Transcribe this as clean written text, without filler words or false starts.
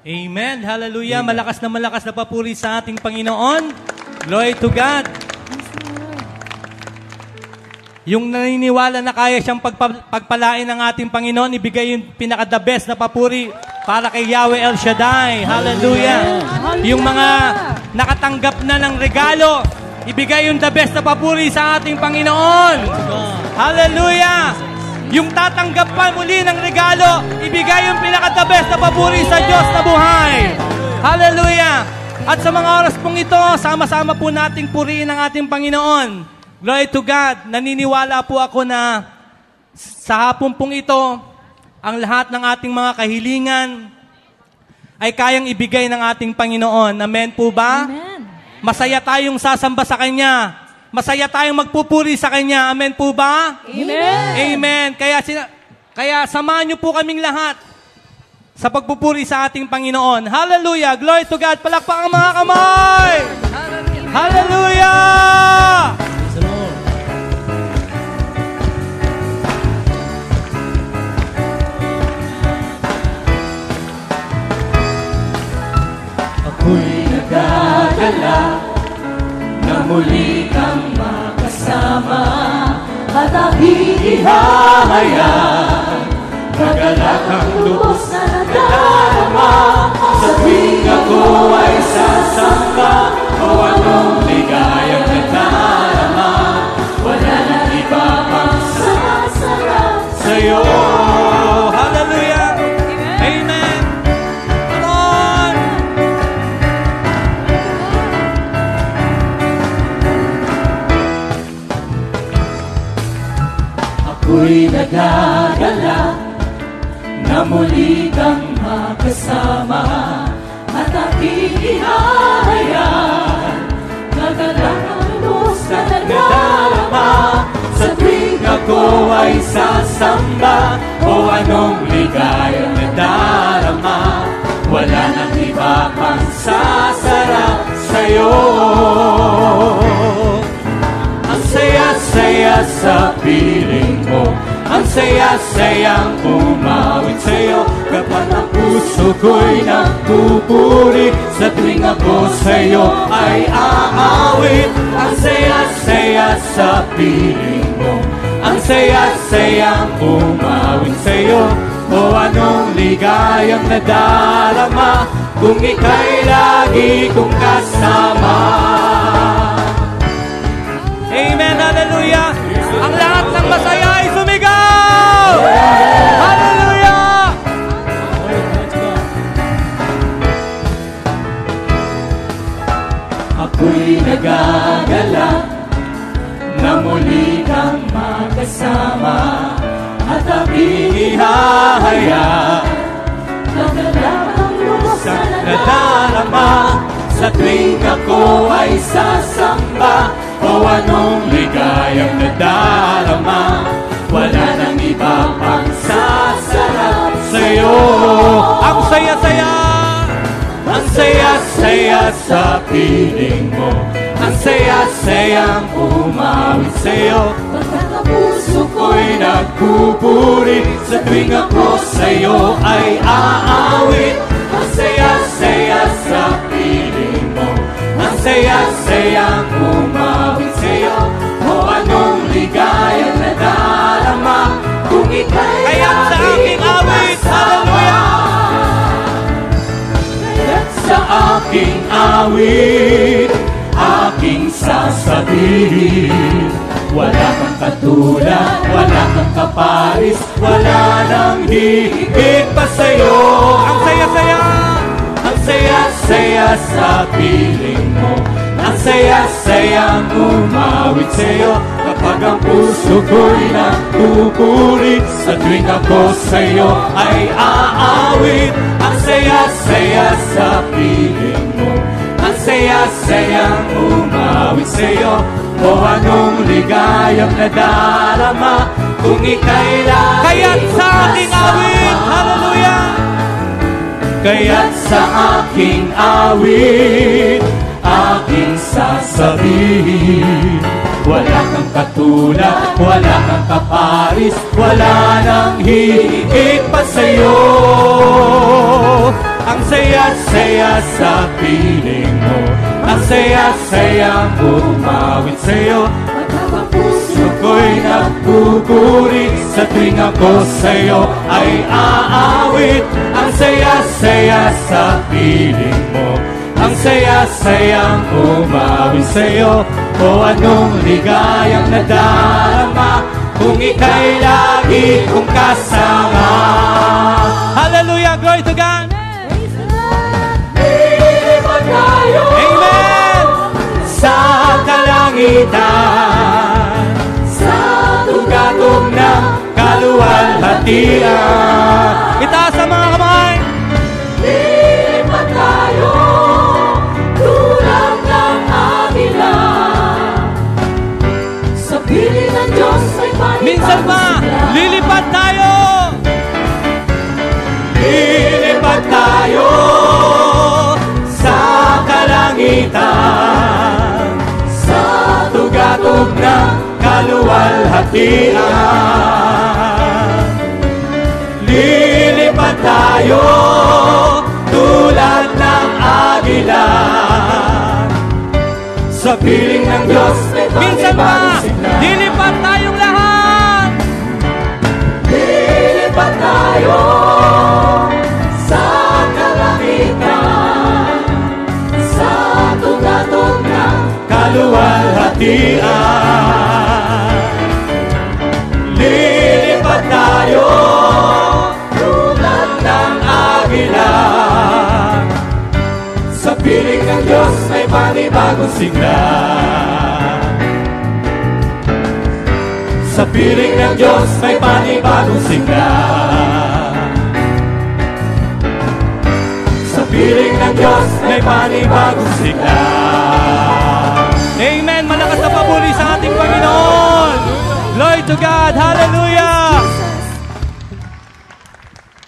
Amen. Hallelujah. Malakas na papuri sa ating Panginoon. Glory to God. Yung naniniwala na kaya siyang pagpalain ng ating Panginoon, ibigay yung pinaka-the best na papuri para kay Yahweh El Shaddai. Hallelujah. Yung mga nakatanggap na ng regalo, ibigay yung the best na papuri sa ating Panginoon. Hallelujah. Yung tatanggap pa muli ng regalo, ibigay yung pinaka-the best na papuri sa Diyos na buhay. Hallelujah. At sa mga oras pong ito, sama-sama po nating purihin ang ating Panginoon. Glory to God. Naniniwala po ako na sa hapon pong ito, ang lahat ng ating mga kahilingan ay kayang ibigay ng ating Panginoon. Amen po ba? Amen. Masaya tayong sasamba sa Kanya. Masaya tayong magpupuri sa Kanya. Amen po ba? Amen. Amen. Kaya samahan niyo po kaming lahat sa pagpupuri sa ating Panginoon. Hallelujah. Glory to God. Palakpakan ang mga kamay. Hallelujah. Ako'y nagdadala na muli kang makasama at aking ihahayag kagalak ang lubos na nadarama sa tuwing ako ay sasamba o anong ligayang nadarama wala na iba pang sasarap sa'yo. Hallelujah. Amen. Lord. Ako'y nagdadala na muli kang makasama at aking ihahayag kagalak ang lubos na nadarama sa tuwing ako ay sasamba o anong ligayang nadarama wala nang iba pang sasarap sa'yo. Ang saya-saya sa piling mo, ang saya-sayang umawit sa'yo kapag ang puso ko'y nagpupuri sa tuwing ako sa'yo ay aawit. Ang saya-saya sa piling mo, ang saya-sayang umawit sa'yo o anong ligayang nadarama kung ika'y lagi kong kasama. Amen. Hallelujah. Ang lahat ng masaya ay sumigaw. Hallelujah. Ako'y nagagala na muli kang makasama at aking ihahayag kagalak ang lubos na nadarama sa tuwing ako ay sasamba o anong ligayang nadarama wala nang iba pang sasarap sa'yo. Ang saya-saya. Ang saya-saya sa piling mo, ang saya-sayang umawit sa'yo pagkat ang puso ko'y nagpupuri sa tuwing ako sa'yo ay aawit. Ang saya-saya sa piling mo, ang saya-sayang umawit sa'yo o anong ligayang nadarama kung ika'y Kaya't sa aking awit. Hallelujah. sa aking awit, aking sasabihin. Wala kang katulad, wala kang kaparis, wala nang higit pa sa'yo. Ang saya-saya. Ang saya-saya sa piling mo, ang saya-sayang umawit sa'yo kapag ang puso ko'y nagpupuri sa tuwing ako sa'yo ay aawit. Ang saya-saya sa piling mo, ang saya-sayang umawit sa'yo o anong ligayang nadarama kung ika'y lagi Kaya't sa aking awit. Hallelujah. Kaya't sa aking awit, aking sasabihin. Wala kang katulad, wala kang kaparis, wala nang higit pa sa'yo. Ang saya-saya sa piling mo. Ang saya-saya bumawit sa'yo. Puso ko'y nagpupuri sa tuwing ako sa'yo ay aawit. Ang saya-saya sa piling mo. Ang saya-sayang umawit sa'yo. O anong ligayang nadarama kung ika'y lagi kong kasama. Hallelujah! Glory to God! Lilipad tayo Amen! sa kalangitan, sa tugatog ng kaluwalhatian. Itaas ang mga kamay! Lilipad tayo tulad ng agila. Sa piling ng Diyos ay panibagong Minsan pa, sigla. lilipad tayo! Lilipad tayo sa kalangitan, sa tugatog ng kaluwalhatian. Lilipad tayo tulad ng agila. Sa piling ng Diyos may Minsan pa, panibagong sigla. lilipad tayong lahat! Lilipad tayo sa kalangitan, sa tugatog ng kaluwalhatian. Lilipad tayo tulad ng agila. Sa piling ng Diyos may panibagong sigla. Sa piling ng Diyos may panibagong sigla. Sa piling ng Diyos may panibagong sigla. Amen! Malakas na papuri sa ating Panginoon! Glory to God! Hallelujah!